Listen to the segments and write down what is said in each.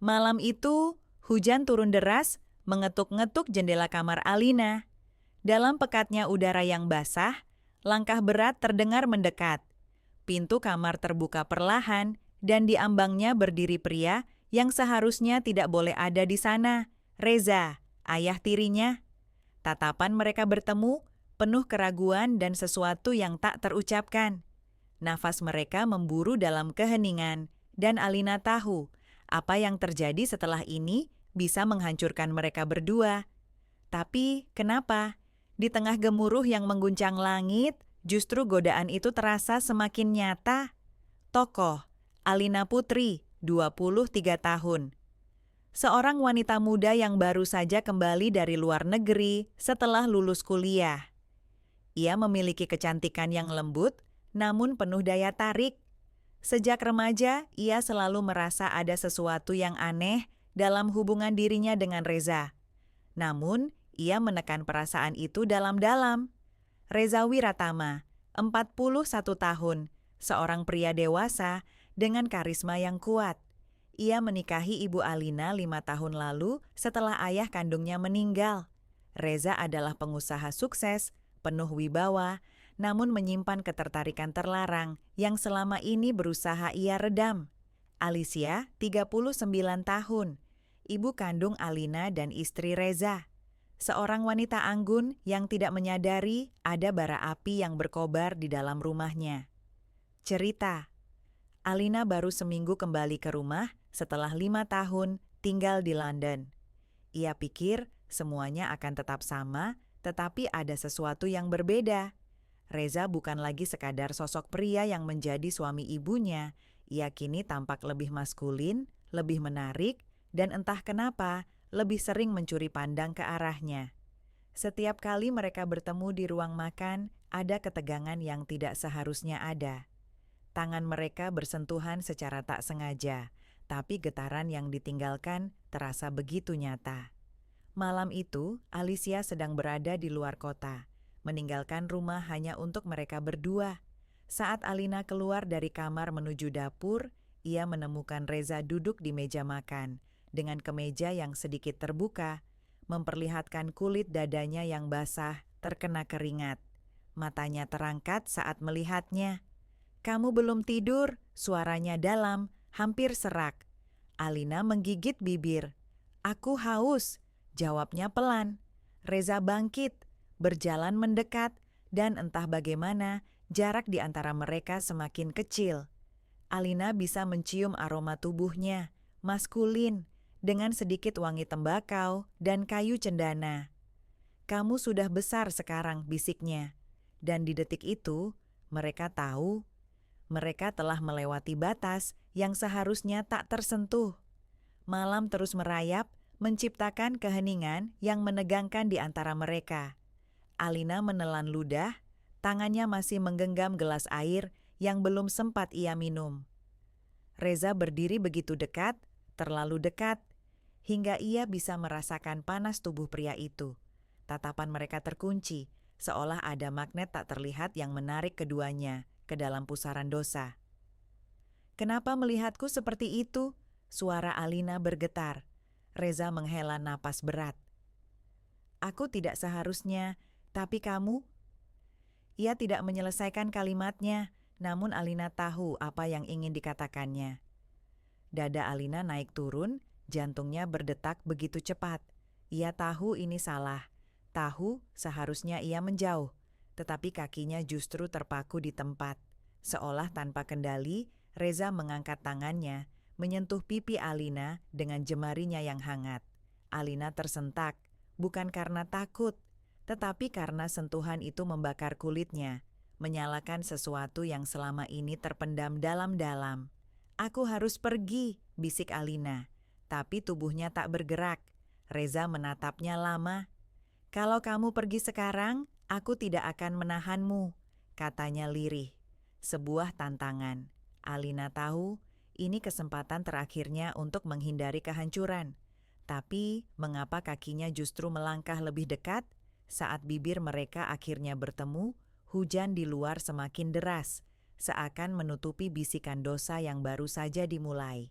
Malam itu, hujan turun deras, mengetuk-ngetuk jendela kamar Alina. Dalam pekatnya udara yang basah, langkah berat terdengar mendekat. Pintu kamar terbuka perlahan, dan di ambangnya berdiri pria yang seharusnya tidak boleh ada di sana, Reza, ayah tirinya. Tatapan mereka bertemu, penuh keraguan dan sesuatu yang tak terucapkan. Nafas mereka memburu dalam keheningan, dan Alina tahu apa yang terjadi setelah ini bisa menghancurkan mereka berdua. Tapi kenapa? Di tengah gemuruh yang mengguncang langit, justru godaan itu terasa semakin nyata. Tokoh, Alina Putri, 23 tahun. Seorang wanita muda yang baru saja kembali dari luar negeri setelah lulus kuliah. Ia memiliki kecantikan yang lembut, namun penuh daya tarik. Sejak remaja, ia selalu merasa ada sesuatu yang aneh dalam hubungan dirinya dengan Reza. Namun, ia menekan perasaan itu dalam-dalam. Reza Wiratama, 41 tahun, seorang pria dewasa dengan karisma yang kuat. Ia menikahi Ibu Alina 5 tahun lalu setelah ayah kandungnya meninggal. Reza adalah pengusaha sukses, penuh wibawa, namun menyimpan ketertarikan terlarang yang selama ini berusaha ia redam. Alicia, 39 tahun, ibu kandung Alina dan istri Reza. Seorang wanita anggun yang tidak menyadari ada bara api yang berkobar di dalam rumahnya. Cerita: Alina baru seminggu kembali ke rumah setelah 5 tahun tinggal di London. Ia pikir semuanya akan tetap sama, tetapi ada sesuatu yang berbeda. Reza bukan lagi sekadar sosok pria yang menjadi suami ibunya. Ia kini tampak lebih maskulin, lebih menarik, dan entah kenapa lebih sering mencuri pandang ke arahnya. Setiap kali mereka bertemu di ruang makan, ada ketegangan yang tidak seharusnya ada. Tangan mereka bersentuhan secara tak sengaja, tapi getaran yang ditinggalkan terasa begitu nyata. Malam itu, Alicia sedang berada di luar kota, meninggalkan rumah hanya untuk mereka berdua. Saat Alina keluar dari kamar menuju dapur, ia menemukan Reza duduk di meja makan, dengan kemeja yang sedikit terbuka, memperlihatkan kulit dadanya yang basah terkena keringat. Matanya terangkat saat melihatnya. "Kamu belum tidur?" Suaranya dalam, hampir serak. Alina menggigit bibir. "Aku haus," jawabnya pelan. Reza bangkit, berjalan mendekat, dan entah bagaimana jarak di antara mereka semakin kecil. Alina bisa mencium aroma tubuhnya, maskulin, dengan sedikit wangi tembakau dan kayu cendana. "Kamu sudah besar sekarang," bisiknya. Dan di detik itu, mereka tahu mereka telah melewati batas yang seharusnya tak tersentuh. Malam terus merayap, menciptakan keheningan yang menegangkan di antara mereka. Alina menelan ludah, tangannya masih menggenggam gelas air yang belum sempat ia minum. Reza berdiri begitu dekat, terlalu dekat, hingga ia bisa merasakan panas tubuh pria itu. Tatapan mereka terkunci, seolah ada magnet tak terlihat yang menarik keduanya ke dalam pusaran dosa. "Kenapa melihatku seperti itu?" Suara Alina bergetar. Reza menghela napas berat. "Aku tidak seharusnya, tapi kamu?" Ia tidak menyelesaikan kalimatnya, namun Alina tahu apa yang ingin dikatakannya. Dada Alina naik turun, jantungnya berdetak begitu cepat. Ia tahu ini salah, tahu seharusnya ia menjauh, tetapi kakinya justru terpaku di tempat. Seolah tanpa kendali, Reza mengangkat tangannya, menyentuh pipi Alina dengan jemarinya yang hangat. Alina tersentak, bukan karena takut, tetapi karena sentuhan itu membakar kulitnya, menyalakan sesuatu yang selama ini terpendam dalam-dalam. "Aku harus pergi," bisik Alina, tapi tubuhnya tak bergerak. Reza menatapnya lama. "Kalau kamu pergi sekarang, aku tidak akan menahanmu," katanya lirih. Sebuah tantangan. Alina tahu ini kesempatan terakhirnya untuk menghindari kehancuran. Tapi mengapa kakinya justru melangkah lebih dekat? Saat bibir mereka akhirnya bertemu, hujan di luar semakin deras, seakan menutupi bisikan dosa yang baru saja dimulai.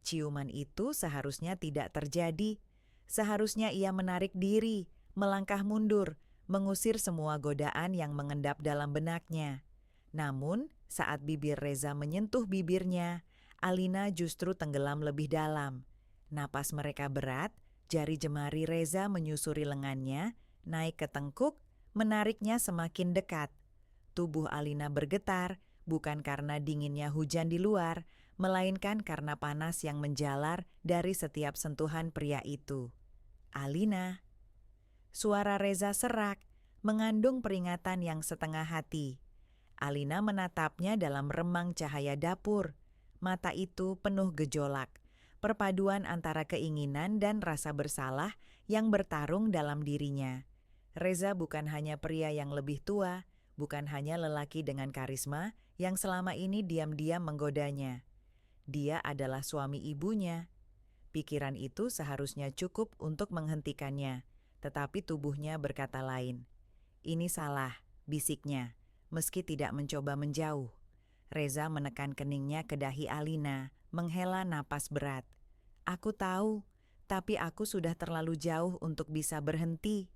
Ciuman itu seharusnya tidak terjadi. Seharusnya ia menarik diri, melangkah mundur, mengusir semua godaan yang mengendap dalam benaknya. Namun, saat bibir Reza menyentuh bibirnya, Alina justru tenggelam lebih dalam. Napas mereka berat, jari jemari Reza menyusuri lengannya, naik ke tengkuk, menariknya semakin dekat. Tubuh Alina bergetar, bukan karena dinginnya hujan di luar, melainkan karena panas yang menjalar dari setiap sentuhan pria itu. Alina. Suara Reza serak, mengandung peringatan yang setengah hati. Alina menatapnya dalam remang cahaya dapur. Mata itu penuh gejolak, perpaduan antara keinginan dan rasa bersalah yang bertarung dalam dirinya. Reza bukan hanya pria yang lebih tua, bukan hanya lelaki dengan karisma yang selama ini diam-diam menggodanya. Dia adalah suami ibunya. Pikiran itu seharusnya cukup untuk menghentikannya, tetapi tubuhnya berkata lain. Ini salah, bisiknya, meski tidak mencoba menjauh. Reza menekan keningnya ke dahi Alina, menghela napas berat. Aku tahu, tapi aku sudah terlalu jauh untuk bisa berhenti.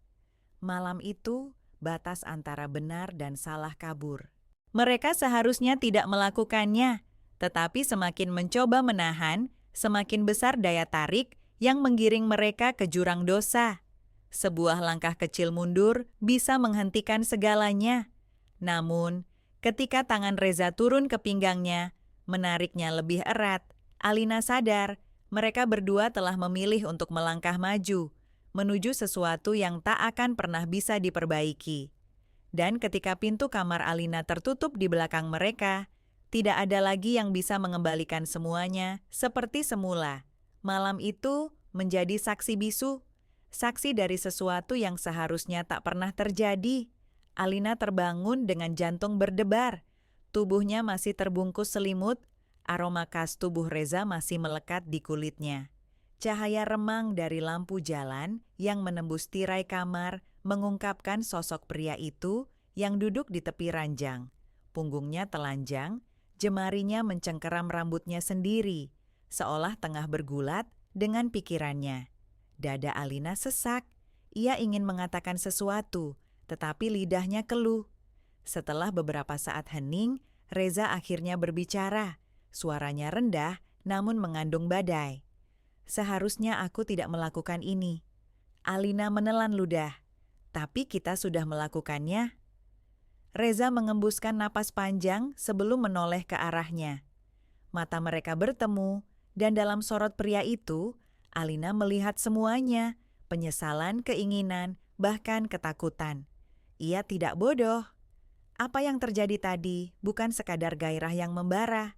Malam itu, batas antara benar dan salah kabur. Mereka seharusnya tidak melakukannya, tetapi semakin mencoba menahan, semakin besar daya tarik yang menggiring mereka ke jurang dosa. Sebuah langkah kecil mundur bisa menghentikan segalanya. Namun, ketika tangan Reza turun ke pinggangnya, menariknya lebih erat, Alina sadar mereka berdua telah memilih untuk melangkah maju, menuju sesuatu yang tak akan pernah bisa diperbaiki. Dan ketika pintu kamar Alina tertutup di belakang mereka, tidak ada lagi yang bisa mengembalikan semuanya seperti semula. Malam itu menjadi saksi bisu, saksi dari sesuatu yang seharusnya tak pernah terjadi. Alina terbangun dengan jantung berdebar. Tubuhnya masih terbungkus selimut, aroma khas tubuh Reza masih melekat di kulitnya. Cahaya remang dari lampu jalan yang menembus tirai kamar mengungkapkan sosok pria itu yang duduk di tepi ranjang. Punggungnya telanjang, jemarinya mencengkeram rambutnya sendiri, seolah tengah bergulat dengan pikirannya. Dada Alina sesak, ia ingin mengatakan sesuatu, tetapi lidahnya keluh. Setelah beberapa saat hening, Reza akhirnya berbicara. Suaranya rendah, namun mengandung badai. Seharusnya aku tidak melakukan ini. Alina menelan ludah. Tapi kita sudah melakukannya. Reza mengembuskan napas panjang sebelum menoleh ke arahnya. Mata mereka bertemu, dan dalam sorot pria itu, Alina melihat semuanya, penyesalan, keinginan, bahkan ketakutan. Ia tidak bodoh. Apa yang terjadi tadi bukan sekadar gairah yang membara.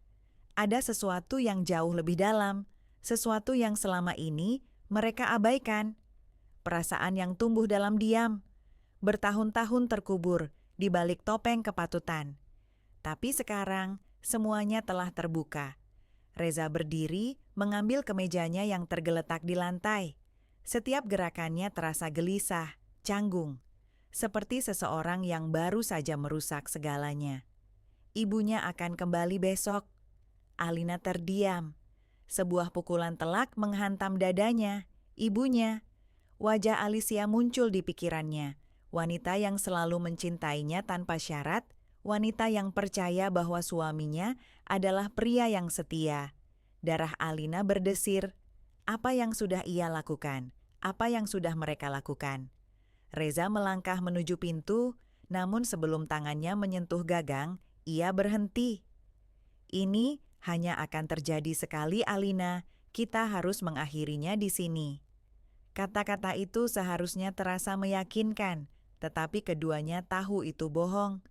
Ada sesuatu yang jauh lebih dalam, sesuatu yang selama ini mereka abaikan. Perasaan yang tumbuh dalam diam, bertahun-tahun terkubur di balik topeng kepatutan. Tapi sekarang semuanya telah terbuka. Reza berdiri, mengambil kemejanya yang tergeletak di lantai. Setiap gerakannya terasa gelisah, canggung, seperti seseorang yang baru saja merusak segalanya. Ibunya akan kembali besok. Alina terdiam. Sebuah pukulan telak menghantam dadanya. Ibunya. Wajah Alicia muncul di pikirannya. Wanita yang selalu mencintainya tanpa syarat, wanita yang percaya bahwa suaminya adalah pria yang setia. Darah Alina berdesir. Apa yang sudah ia lakukan? Apa yang sudah mereka lakukan? Reza melangkah menuju pintu, namun sebelum tangannya menyentuh gagang, ia berhenti. Ini hanya akan terjadi sekali, Alina. Kita harus mengakhirinya di sini. Kata-kata itu seharusnya terasa meyakinkan, tetapi keduanya tahu itu bohong.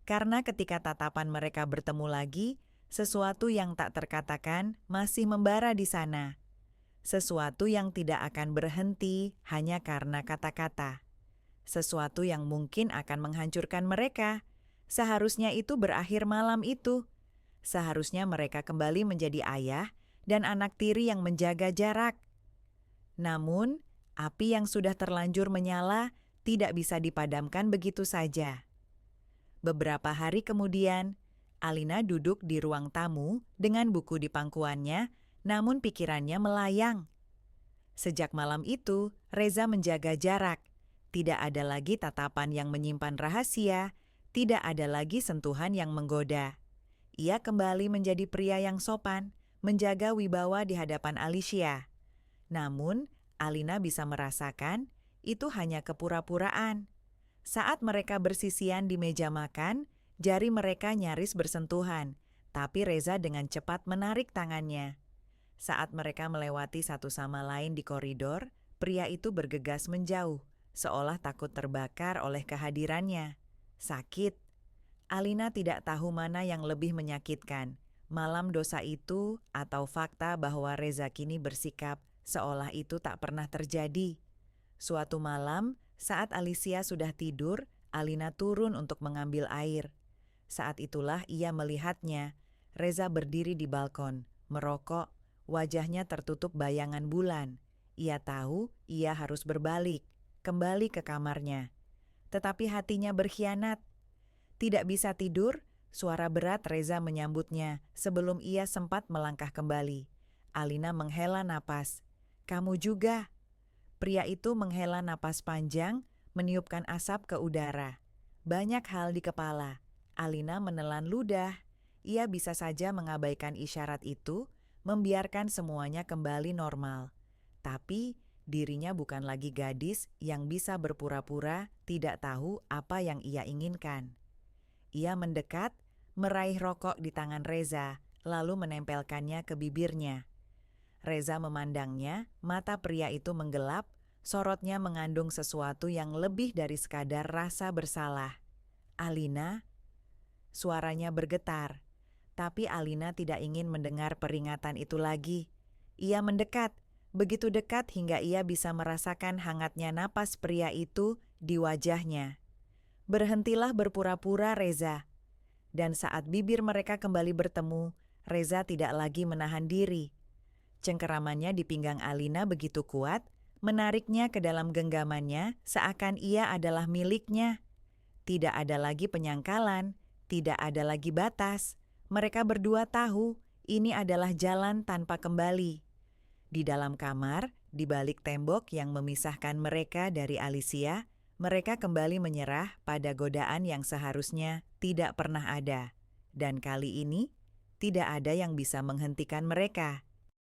Karena ketika tatapan mereka bertemu lagi, sesuatu yang tak terkatakan masih membara di sana. Sesuatu yang tidak akan berhenti hanya karena kata-kata. Sesuatu yang mungkin akan menghancurkan mereka. Seharusnya itu berakhir malam itu. Seharusnya mereka kembali menjadi ayah dan anak tiri yang menjaga jarak. Namun, api yang sudah terlanjur menyala tidak bisa dipadamkan begitu saja. Beberapa hari kemudian, Alina duduk di ruang tamu dengan buku di pangkuannya namun pikirannya melayang. Sejak malam itu, Reza menjaga jarak. Tidak ada lagi tatapan yang menyimpan rahasia, tidak ada lagi sentuhan yang menggoda. Ia kembali menjadi pria yang sopan, menjaga wibawa di hadapan Alicia. Namun, Alina bisa merasakan itu hanya kepura-puraan. Saat mereka bersisian di meja makan, jari mereka nyaris bersentuhan, tapi Reza dengan cepat menarik tangannya. Saat mereka melewati satu sama lain di koridor, pria itu bergegas menjauh, seolah takut terbakar oleh kehadirannya. Sakit. Alina tidak tahu mana yang lebih menyakitkan, malam dosa itu atau fakta bahwa Reza kini bersikap seolah itu tak pernah terjadi. Suatu malam, saat Alicia sudah tidur, Alina turun untuk mengambil air. Saat itulah ia melihatnya. Reza berdiri di balkon, merokok, wajahnya tertutup bayangan bulan. Ia tahu ia harus berbalik, kembali ke kamarnya. Tetapi hatinya berkhianat. Tidak bisa tidur, suara berat Reza menyambutnya sebelum ia sempat melangkah kembali. Alina menghela napas. "Kamu juga." Pria itu menghela napas panjang, meniupkan asap ke udara. Banyak hal di kepala. Alina menelan ludah. Ia bisa saja mengabaikan isyarat itu, membiarkan semuanya kembali normal. Tapi dirinya bukan lagi gadis yang bisa berpura-pura tidak tahu apa yang ia inginkan. Ia mendekat, meraih rokok di tangan Reza, lalu menempelkannya ke bibirnya. Reza memandangnya, mata pria itu menggelap, sorotnya mengandung sesuatu yang lebih dari sekadar rasa bersalah. "Alina?" Suaranya bergetar, tapi Alina tidak ingin mendengar peringatan itu lagi. Ia mendekat, begitu dekat hingga ia bisa merasakan hangatnya napas pria itu di wajahnya. "Berhentilah berpura-pura, Reza." Dan saat bibir mereka kembali bertemu, Reza tidak lagi menahan diri. Cengkeramannya di pinggang Alina begitu kuat, menariknya ke dalam genggamannya seakan ia adalah miliknya. Tidak ada lagi penyangkalan, tidak ada lagi batas. Mereka berdua tahu ini adalah jalan tanpa kembali. Di dalam kamar, di balik tembok yang memisahkan mereka dari Alicia, mereka kembali menyerah pada godaan yang seharusnya tidak pernah ada. Dan kali ini, tidak ada yang bisa menghentikan mereka.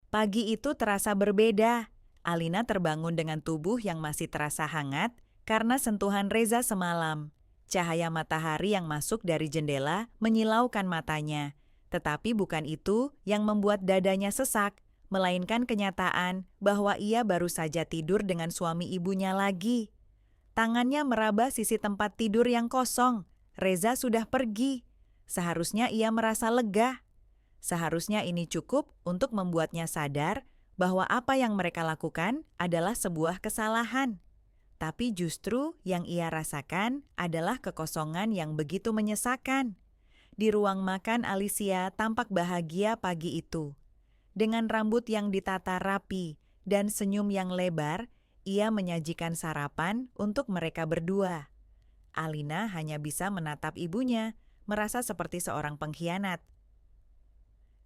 Pagi itu terasa berbeda. Alina terbangun dengan tubuh yang masih terasa hangat karena sentuhan Reza semalam. Cahaya matahari yang masuk dari jendela menyilaukan matanya. Tetapi bukan itu yang membuat dadanya sesak, melainkan kenyataan bahwa ia baru saja tidur dengan suami ibunya lagi. Tangannya meraba sisi tempat tidur yang kosong. Reza sudah pergi. Seharusnya ia merasa lega. Seharusnya ini cukup untuk membuatnya sadar bahwa apa yang mereka lakukan adalah sebuah kesalahan. Tapi justru yang ia rasakan adalah kekosongan yang begitu menyesakan. Di ruang makan Alicia tampak bahagia pagi itu. Dengan rambut yang ditata rapi dan senyum yang lebar, ia menyajikan sarapan untuk mereka berdua. Alina hanya bisa menatap ibunya, merasa seperti seorang pengkhianat.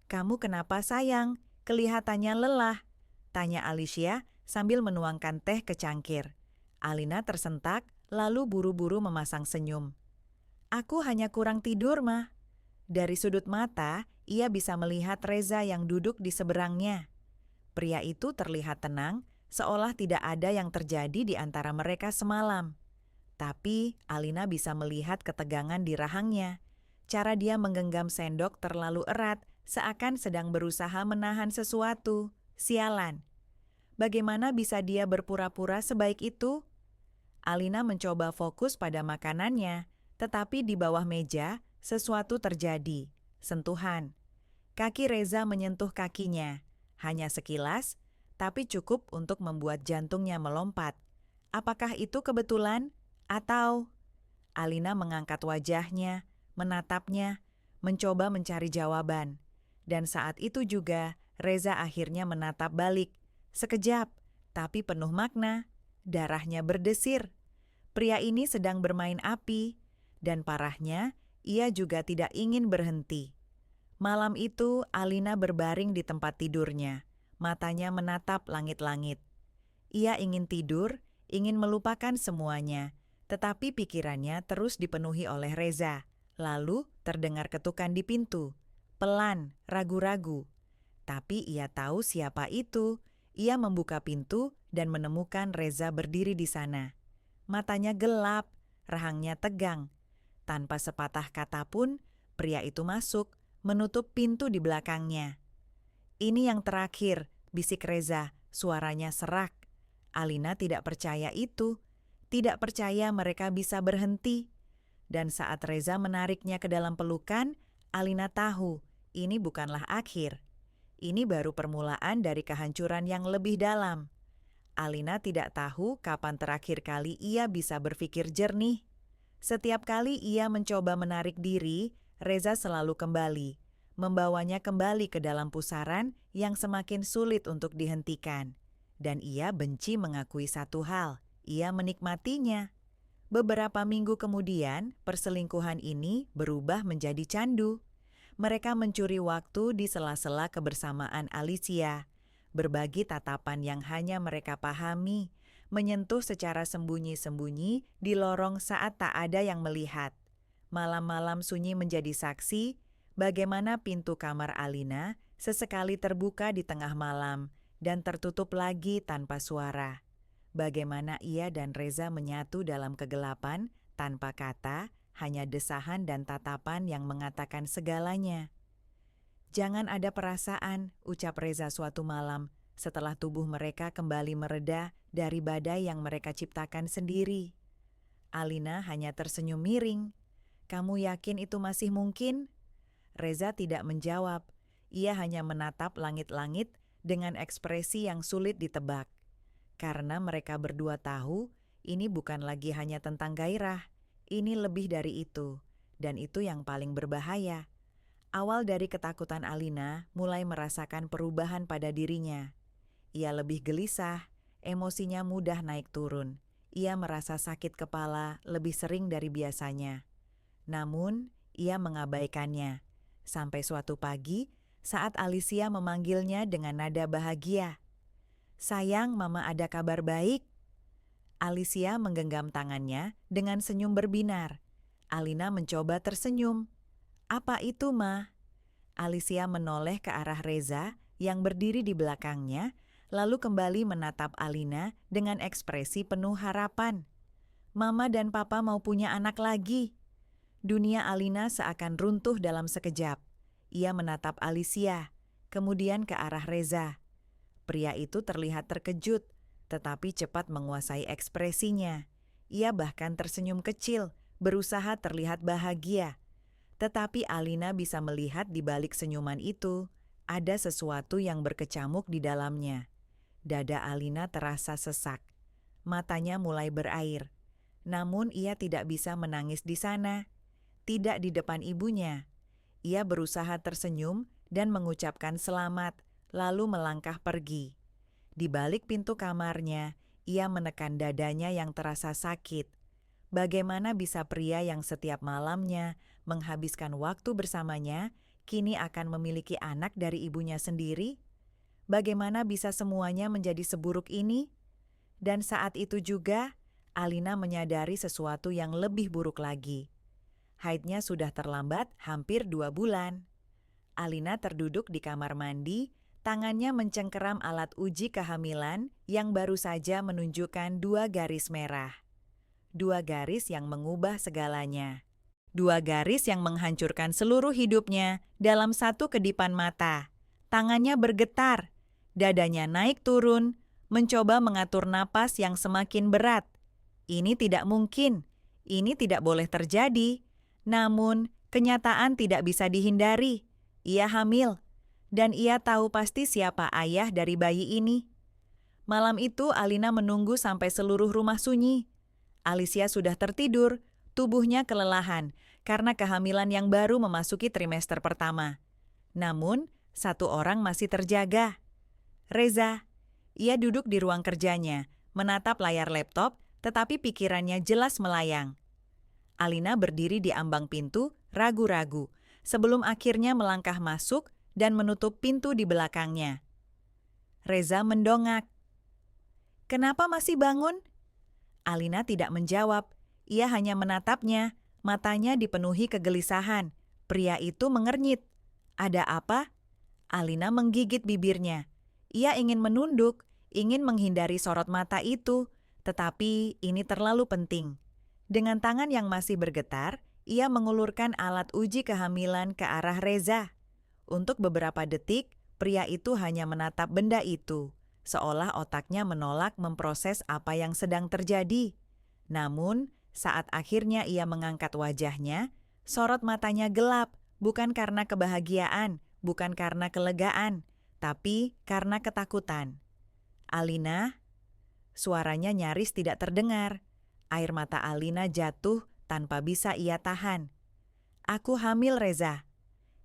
"Kamu kenapa, sayang? Kelihatannya lelah," tanya Alicia sambil menuangkan teh ke cangkir. Alina tersentak, lalu buru-buru memasang senyum. "Aku hanya kurang tidur, Ma." Dari sudut mata, ia bisa melihat Reza yang duduk di seberangnya. Pria itu terlihat tenang, seolah tidak ada yang terjadi di antara mereka semalam. Tapi Alina bisa melihat ketegangan di rahangnya. Cara dia menggenggam sendok terlalu erat, seakan sedang berusaha menahan sesuatu. Sialan. Bagaimana bisa dia berpura-pura sebaik itu? Alina mencoba fokus pada makanannya, tetapi di bawah meja sesuatu terjadi. Sentuhan. Kaki Reza menyentuh kakinya. Hanya sekilas, tapi cukup untuk membuat jantungnya melompat. Apakah itu kebetulan? Atau... Alina mengangkat wajahnya, menatapnya, mencoba mencari jawaban. Dan saat itu juga, Reza akhirnya menatap balik. Sekejap, tapi penuh makna. Darahnya berdesir. Pria ini sedang bermain api, dan parahnya, ia juga tidak ingin berhenti. Malam itu, Alina berbaring di tempat tidurnya. Matanya menatap langit-langit. Ia ingin tidur, ingin melupakan semuanya. Tetapi pikirannya terus dipenuhi oleh Reza. Lalu terdengar ketukan di pintu. Pelan, ragu-ragu. Tapi ia tahu siapa itu. Ia membuka pintu dan menemukan Reza berdiri di sana. Matanya gelap, rahangnya tegang. Tanpa sepatah kata pun, pria itu masuk, menutup pintu di belakangnya. "Ini yang terakhir," bisik Reza, suaranya serak. Alina tidak percaya itu, tidak percaya mereka bisa berhenti. Dan saat Reza menariknya ke dalam pelukan, Alina tahu ini bukanlah akhir. Ini baru permulaan dari kehancuran yang lebih dalam. Alina tidak tahu kapan terakhir kali ia bisa berpikir jernih. Setiap kali ia mencoba menarik diri, Reza selalu kembali, membawanya kembali ke dalam pusaran yang semakin sulit untuk dihentikan. Dan ia benci mengakui satu hal, ia menikmatinya. Beberapa minggu kemudian, perselingkuhan ini berubah menjadi candu. Mereka mencuri waktu di sela-sela kebersamaan Alicia, berbagi tatapan yang hanya mereka pahami, menyentuh secara sembunyi-sembunyi di lorong saat tak ada yang melihat. Malam-malam sunyi menjadi saksi, bagaimana pintu kamar Alina sesekali terbuka di tengah malam dan tertutup lagi tanpa suara. Bagaimana ia dan Reza menyatu dalam kegelapan tanpa kata, hanya desahan dan tatapan yang mengatakan segalanya. "Jangan ada perasaan," ucap Reza suatu malam, setelah tubuh mereka kembali mereda dari badai yang mereka ciptakan sendiri. Alina hanya tersenyum miring. "Kamu yakin itu masih mungkin?" Reza tidak menjawab. Ia hanya menatap langit-langit dengan ekspresi yang sulit ditebak. Karena mereka berdua tahu, ini bukan lagi hanya tentang gairah. Ini lebih dari itu. Dan itu yang paling berbahaya. Awal dari ketakutan Alina mulai merasakan perubahan pada dirinya. Ia lebih gelisah, emosinya mudah naik turun. Ia merasa sakit kepala lebih sering dari biasanya. Namun, ia mengabaikannya. Sampai suatu pagi, saat Alicia memanggilnya dengan nada bahagia. "Sayang, Mama ada kabar baik." Alicia menggenggam tangannya dengan senyum berbinar. Alina mencoba tersenyum. "Apa itu, Ma?" Alicia menoleh ke arah Reza yang berdiri di belakangnya, lalu kembali menatap Alina dengan ekspresi penuh harapan. "Mama dan Papa mau punya anak lagi." Dunia Alina seakan runtuh dalam sekejap. Ia menatap Alicia, kemudian ke arah Reza. Pria itu terlihat terkejut, tetapi cepat menguasai ekspresinya. Ia bahkan tersenyum kecil, berusaha terlihat bahagia. Tetapi Alina bisa melihat di balik senyuman itu, ada sesuatu yang berkecamuk di dalamnya. Dada Alina terasa sesak. Matanya mulai berair. Namun ia tidak bisa menangis di sana. Tidak di depan ibunya. Ia berusaha tersenyum dan mengucapkan selamat, lalu melangkah pergi. Di balik pintu kamarnya, ia menekan dadanya yang terasa sakit. Bagaimana bisa pria yang setiap malamnya menghabiskan waktu bersamanya, kini akan memiliki anak dari ibunya sendiri? Bagaimana bisa semuanya menjadi seburuk ini? Dan saat itu juga, Alina menyadari sesuatu yang lebih buruk lagi. Haidnya sudah terlambat hampir 2 bulan. Alina terduduk di kamar mandi, tangannya mencengkeram alat uji kehamilan yang baru saja menunjukkan 2 garis merah. 2 garis yang mengubah segalanya. 2 garis yang menghancurkan seluruh hidupnya dalam satu kedipan mata. Tangannya bergetar, dadanya naik turun, mencoba mengatur napas yang semakin berat. Ini tidak mungkin, ini tidak boleh terjadi. Namun, kenyataan tidak bisa dihindari. Ia hamil, dan ia tahu pasti siapa ayah dari bayi ini. Malam itu Alina menunggu sampai seluruh rumah sunyi. Alicia sudah tertidur, tubuhnya kelelahan karena kehamilan yang baru memasuki trimester pertama. Namun, satu orang masih terjaga. Reza. Ia duduk di ruang kerjanya, menatap layar laptop, tetapi pikirannya jelas melayang. Alina berdiri di ambang pintu, ragu-ragu. sebelum akhirnya melangkah masuk dan menutup pintu di belakangnya. Reza mendongak. "Kenapa masih bangun?" Alina tidak menjawab. Ia hanya menatapnya, matanya dipenuhi kegelisahan. Pria itu mengernyit. "Ada apa?" Alina menggigit bibirnya. Ia ingin menunduk, ingin menghindari sorot mata itu, tetapi ini terlalu penting. Dengan tangan yang masih bergetar, ia mengulurkan alat uji kehamilan ke arah Reza. Untuk beberapa detik, pria itu hanya menatap benda itu, seolah otaknya menolak memproses apa yang sedang terjadi. Namun, saat akhirnya ia mengangkat wajahnya, sorot matanya gelap, bukan karena kebahagiaan, bukan karena kelegaan, tapi karena ketakutan. "Alina?" Suaranya nyaris tidak terdengar. Air mata Alina jatuh tanpa bisa ia tahan. "Aku hamil, Reza."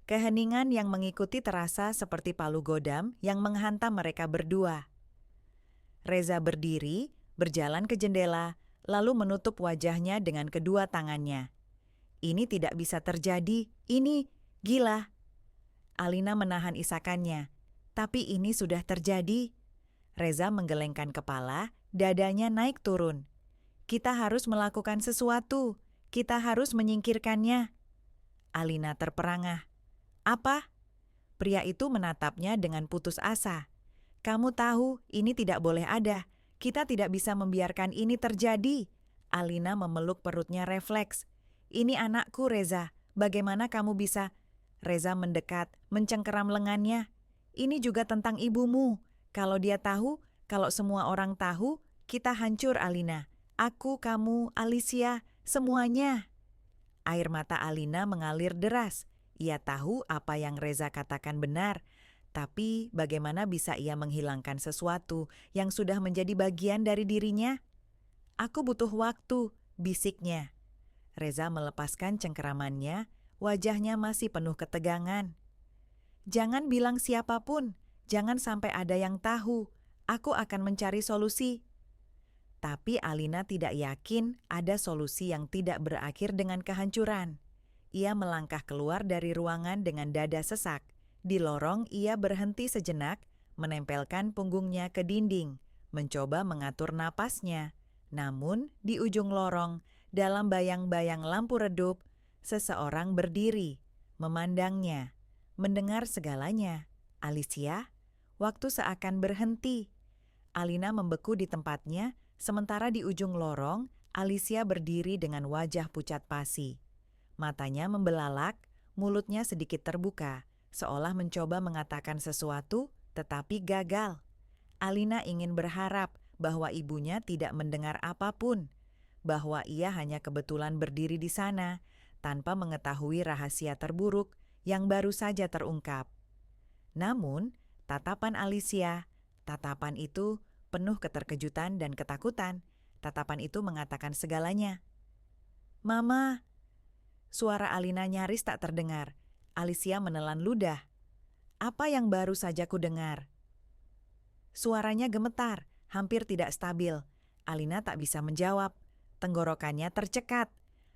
Keheningan yang mengikuti terasa seperti palu godam yang menghantam mereka berdua. Reza berdiri, berjalan ke jendela, lalu menutup wajahnya dengan kedua tangannya. "Ini tidak bisa terjadi, ini gila." Alina menahan isakannya. "Tapi ini sudah terjadi." Reza menggelengkan kepala, dadanya naik turun. "Kita harus melakukan sesuatu, kita harus menyingkirkannya." Alina terperangah. "Apa?" Pria itu menatapnya dengan putus asa. "Kamu tahu, ini tidak boleh ada. Kita tidak bisa membiarkan ini terjadi." Alina memeluk perutnya refleks. "Ini anakku, Reza. Bagaimana kamu bisa?" Reza mendekat, mencengkeram lengannya. "Ini juga tentang ibumu. Kalau dia tahu, kalau semua orang tahu, kita hancur, Alina. Aku, kamu, Alicia, semuanya." Air mata Alina mengalir deras. Ia tahu apa yang Reza katakan benar, tapi bagaimana bisa ia menghilangkan sesuatu yang sudah menjadi bagian dari dirinya? "Aku butuh waktu," bisiknya. Reza melepaskan cengkeramannya, wajahnya masih penuh ketegangan. "Jangan bilang siapapun, jangan sampai ada yang tahu. Aku akan mencari solusi." Tapi Alina tidak yakin ada solusi yang tidak berakhir dengan kehancuran. Ia melangkah keluar dari ruangan dengan dada sesak. Di lorong ia berhenti sejenak, menempelkan punggungnya ke dinding, mencoba mengatur napasnya. Namun di ujung lorong, dalam bayang-bayang lampu redup, seseorang berdiri, memandangnya, mendengar segalanya. "Alicia?" Waktu seakan berhenti. Alina membeku di tempatnya, sementara di ujung lorong, Alicia berdiri dengan wajah pucat pasi. Matanya membelalak, mulutnya sedikit terbuka, seolah mencoba mengatakan sesuatu, tetapi gagal. Alina ingin berharap bahwa ibunya tidak mendengar apapun, bahwa ia hanya kebetulan berdiri di sana, tanpa mengetahui rahasia terburuk yang baru saja terungkap. Namun, tatapan Alicia, tatapan itu penuh keterkejutan dan ketakutan. Tatapan itu mengatakan segalanya. "Mama!" Suara Alina nyaris tak terdengar. Alicia menelan ludah. "Apa yang baru saja ku dengar?" Suaranya gemetar, hampir tidak stabil. Alina tak bisa menjawab. Tenggorokannya tercekat.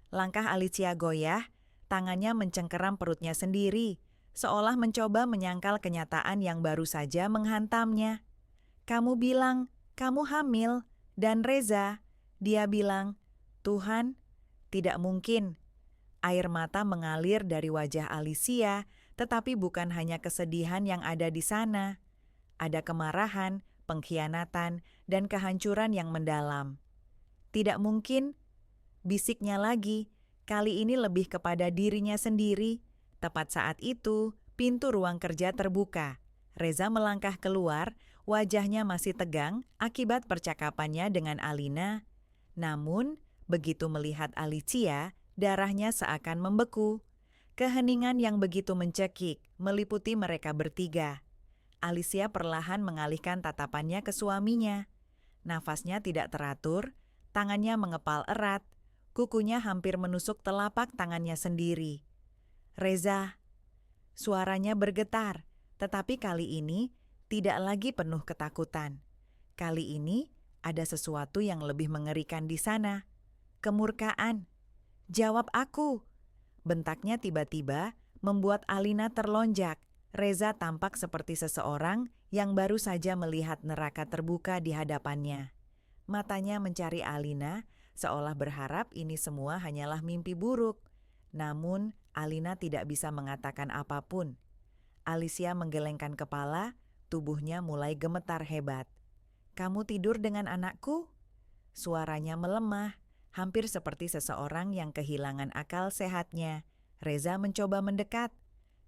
Langkah Alicia goyah, tangannya mencengkeram perutnya sendiri, seolah mencoba menyangkal kenyataan yang baru saja menghantamnya. "Kamu bilang, kamu hamil, dan Reza." Dia bilang, "Tuhan, tidak mungkin." Air mata mengalir dari wajah Alicia, tetapi bukan hanya kesedihan yang ada di sana. Ada kemarahan, pengkhianatan, dan kehancuran yang mendalam. "Tidak mungkin," bisiknya lagi, kali ini lebih kepada dirinya sendiri. Tepat saat itu, pintu ruang kerja terbuka. Reza melangkah keluar, wajahnya masih tegang akibat percakapannya dengan Alina. Namun, begitu melihat Alicia, darahnya seakan membeku. Keheningan yang begitu mencekik meliputi mereka bertiga. Alicia perlahan mengalihkan tatapannya ke suaminya. Nafasnya tidak teratur, tangannya mengepal erat, kukunya hampir menusuk telapak tangannya sendiri. "Reza." Suaranya bergetar, tetapi kali ini tidak lagi penuh ketakutan. Kali ini ada sesuatu yang lebih mengerikan di sana. Kemurkaan. "Jawab aku." Bentaknya tiba-tiba membuat Alina terlonjak. Reza tampak seperti seseorang yang baru saja melihat neraka terbuka di hadapannya. Matanya mencari Alina, seolah berharap ini semua hanyalah mimpi buruk. Namun, Alina tidak bisa mengatakan apapun. Alicia menggelengkan kepala, tubuhnya mulai gemetar hebat. "Kamu tidur dengan anakku?" Suaranya melemah, hampir seperti seseorang yang kehilangan akal sehatnya. Reza mencoba mendekat.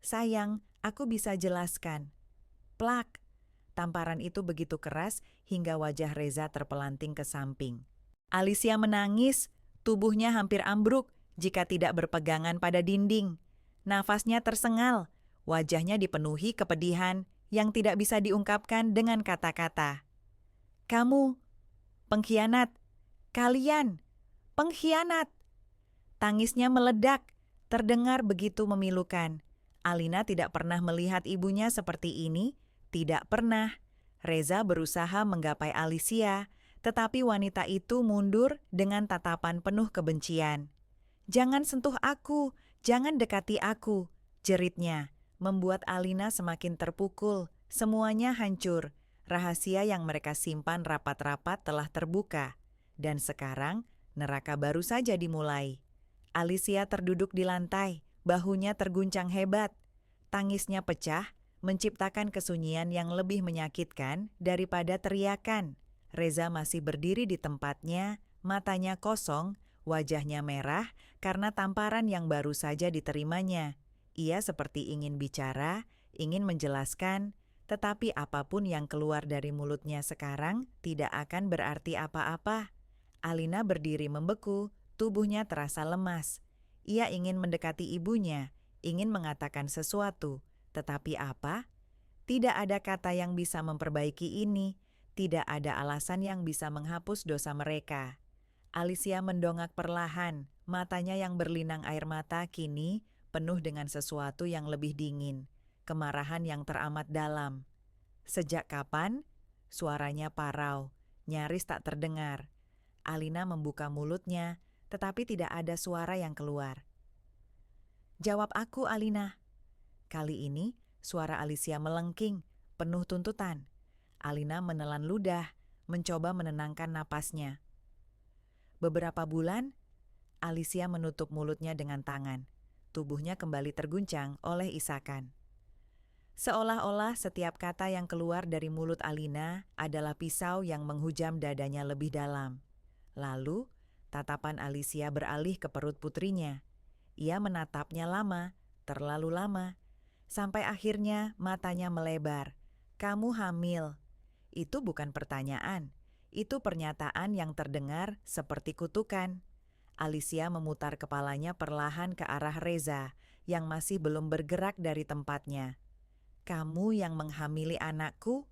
"Sayang, aku bisa jelaskan." Plak! Tamparan itu begitu keras hingga wajah Reza terpelanting ke samping. Alicia menangis, tubuhnya hampir ambruk jika tidak berpegangan pada dinding. Nafasnya tersengal, wajahnya dipenuhi kepedihan yang tidak bisa diungkapkan dengan kata-kata. "Kamu, pengkhianat! Kalian, pengkhianat!" Tangisnya meledak, terdengar begitu memilukan. Alina tidak pernah melihat ibunya seperti ini, tidak pernah. Reza berusaha menggapai Alicia, tetapi wanita itu mundur dengan tatapan penuh kebencian. "Jangan sentuh aku, jangan dekati aku," jeritnya, membuat Alina semakin terpukul. Semuanya hancur. Rahasia yang mereka simpan rapat-rapat telah terbuka. Dan sekarang, neraka baru saja dimulai. Alicia terduduk di lantai, bahunya terguncang hebat. Tangisnya pecah, menciptakan kesunyian yang lebih menyakitkan daripada teriakan. Reza masih berdiri di tempatnya, matanya kosong, wajahnya merah karena tamparan yang baru saja diterimanya. Ia seperti ingin bicara, ingin menjelaskan, tetapi apapun yang keluar dari mulutnya sekarang tidak akan berarti apa-apa. Alina berdiri membeku, tubuhnya terasa lemas. Ia ingin mendekati ibunya, ingin mengatakan sesuatu. Tetapi apa? Tidak ada kata yang bisa memperbaiki ini. Tidak ada alasan yang bisa menghapus dosa mereka. Alicia mendongak perlahan, matanya yang berlinang air mata kini penuh dengan sesuatu yang lebih dingin, kemarahan yang teramat dalam. "Sejak kapan?" Suaranya parau, nyaris tak terdengar. Alina membuka mulutnya, tetapi tidak ada suara yang keluar. "Jawab aku, Alina." Kali ini, suara Alicia melengking, penuh tuntutan. Alina menelan ludah, mencoba menenangkan napasnya. Beberapa bulan, Alicia menutup mulutnya dengan tangan. Tubuhnya kembali terguncang oleh isakan. Seolah-olah setiap kata yang keluar dari mulut Alina adalah pisau yang menghujam dadanya lebih dalam. Lalu, tatapan Alicia beralih ke perut putrinya. Ia menatapnya lama, terlalu lama. Sampai akhirnya matanya melebar. "Kamu hamil." Itu bukan pertanyaan. Itu pernyataan yang terdengar seperti kutukan. Alicia memutar kepalanya perlahan ke arah Reza, yang masih belum bergerak dari tempatnya. "Kamu yang menghamili anakku?"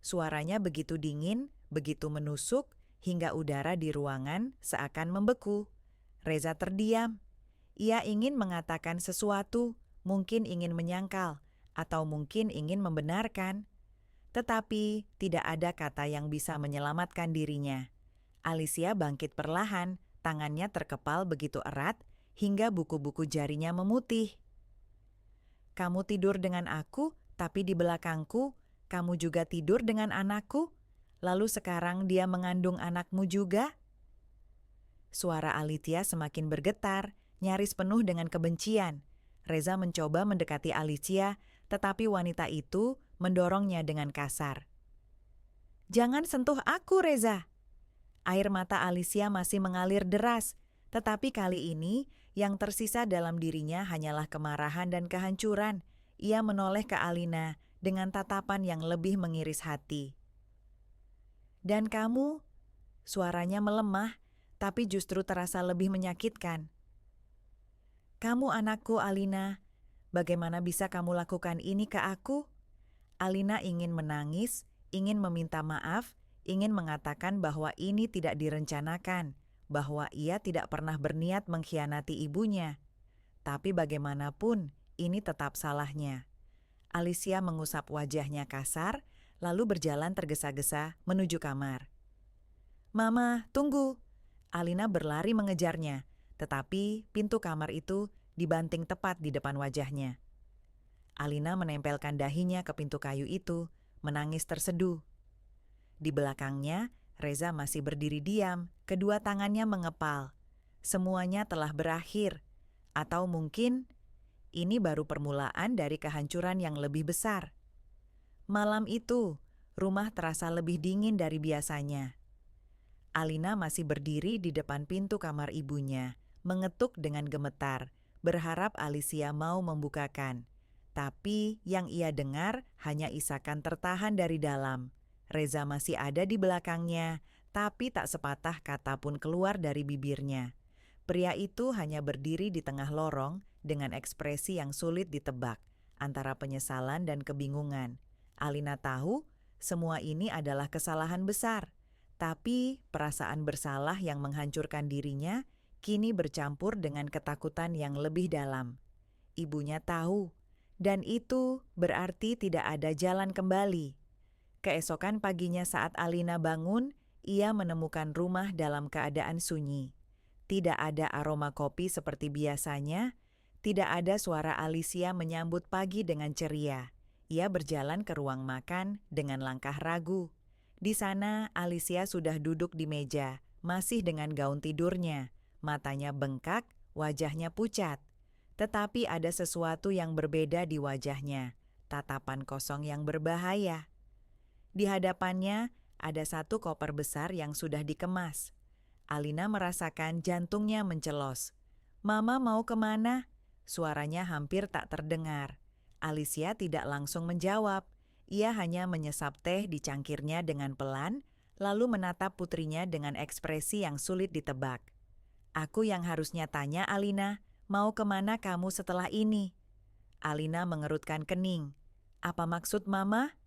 Suaranya begitu dingin, begitu menusuk, hingga udara di ruangan seakan membeku. Reza terdiam. Ia ingin mengatakan sesuatu, mungkin ingin menyangkal, atau mungkin ingin membenarkan. Tetapi tidak ada kata yang bisa menyelamatkan dirinya. Alicia bangkit perlahan, tangannya terkepal begitu erat, hingga buku-buku jarinya memutih. "Kamu tidur dengan aku, tapi di belakangku, kamu juga tidur dengan anakku? Lalu sekarang dia mengandung anakmu juga?" Suara Alicia semakin bergetar, nyaris penuh dengan kebencian. Reza mencoba mendekati Alicia, tetapi wanita itu mendorongnya dengan kasar. "Jangan sentuh aku, Reza." Air mata Alicia masih mengalir deras, tetapi kali ini yang tersisa dalam dirinya hanyalah kemarahan dan kehancuran. Ia menoleh ke Alina dengan tatapan yang lebih mengiris hati. "Dan kamu?" Suaranya melemah, tapi justru terasa lebih menyakitkan. "Kamu anakku, Alina. Bagaimana bisa kamu lakukan ini ke aku?" Alina ingin menangis, ingin meminta maaf, ingin mengatakan bahwa ini tidak direncanakan, bahwa ia tidak pernah berniat mengkhianati ibunya. Tapi bagaimanapun, ini tetap salahnya. Alicia mengusap wajahnya kasar, lalu berjalan tergesa-gesa menuju kamar. "Mama, tunggu!" Alina berlari mengejarnya, tetapi pintu kamar itu dibanting tepat di depan wajahnya. Alina menempelkan dahinya ke pintu kayu itu, menangis terseduh. Di belakangnya, Reza masih berdiri diam, kedua tangannya mengepal. Semuanya telah berakhir. Atau mungkin ini baru permulaan dari kehancuran yang lebih besar. Malam itu, rumah terasa lebih dingin dari biasanya. Alina masih berdiri di depan pintu kamar ibunya, mengetuk dengan gemetar, berharap Alicia mau membukakan. Tapi yang ia dengar hanya isakan tertahan dari dalam. Reza masih ada di belakangnya, tapi tak sepatah kata pun keluar dari bibirnya. Pria itu hanya berdiri di tengah lorong dengan ekspresi yang sulit ditebak, antara penyesalan dan kebingungan. Alina tahu semua ini adalah kesalahan besar, tapi perasaan bersalah yang menghancurkan dirinya kini bercampur dengan ketakutan yang lebih dalam. Ibunya tahu, dan itu berarti tidak ada jalan kembali. Keesokan paginya saat Alina bangun, ia menemukan rumah dalam keadaan sunyi. Tidak ada aroma kopi seperti biasanya, tidak ada suara Alicia menyambut pagi dengan ceria. Ia berjalan ke ruang makan dengan langkah ragu. Di sana, Alicia sudah duduk di meja, masih dengan gaun tidurnya. Matanya bengkak, wajahnya pucat. Tetapi ada sesuatu yang berbeda di wajahnya, tatapan kosong yang berbahaya. Di hadapannya ada satu koper besar yang sudah dikemas. Alina merasakan jantungnya mencelos. "Mama mau kemana?" Suaranya hampir tak terdengar. Alicia tidak langsung menjawab. Ia hanya menyesap teh di cangkirnya dengan pelan, lalu menatap putrinya dengan ekspresi yang sulit ditebak. "Aku yang harusnya tanya, Alina, mau kemana kamu setelah ini?" Alina mengerutkan kening. "Apa maksud Mama?"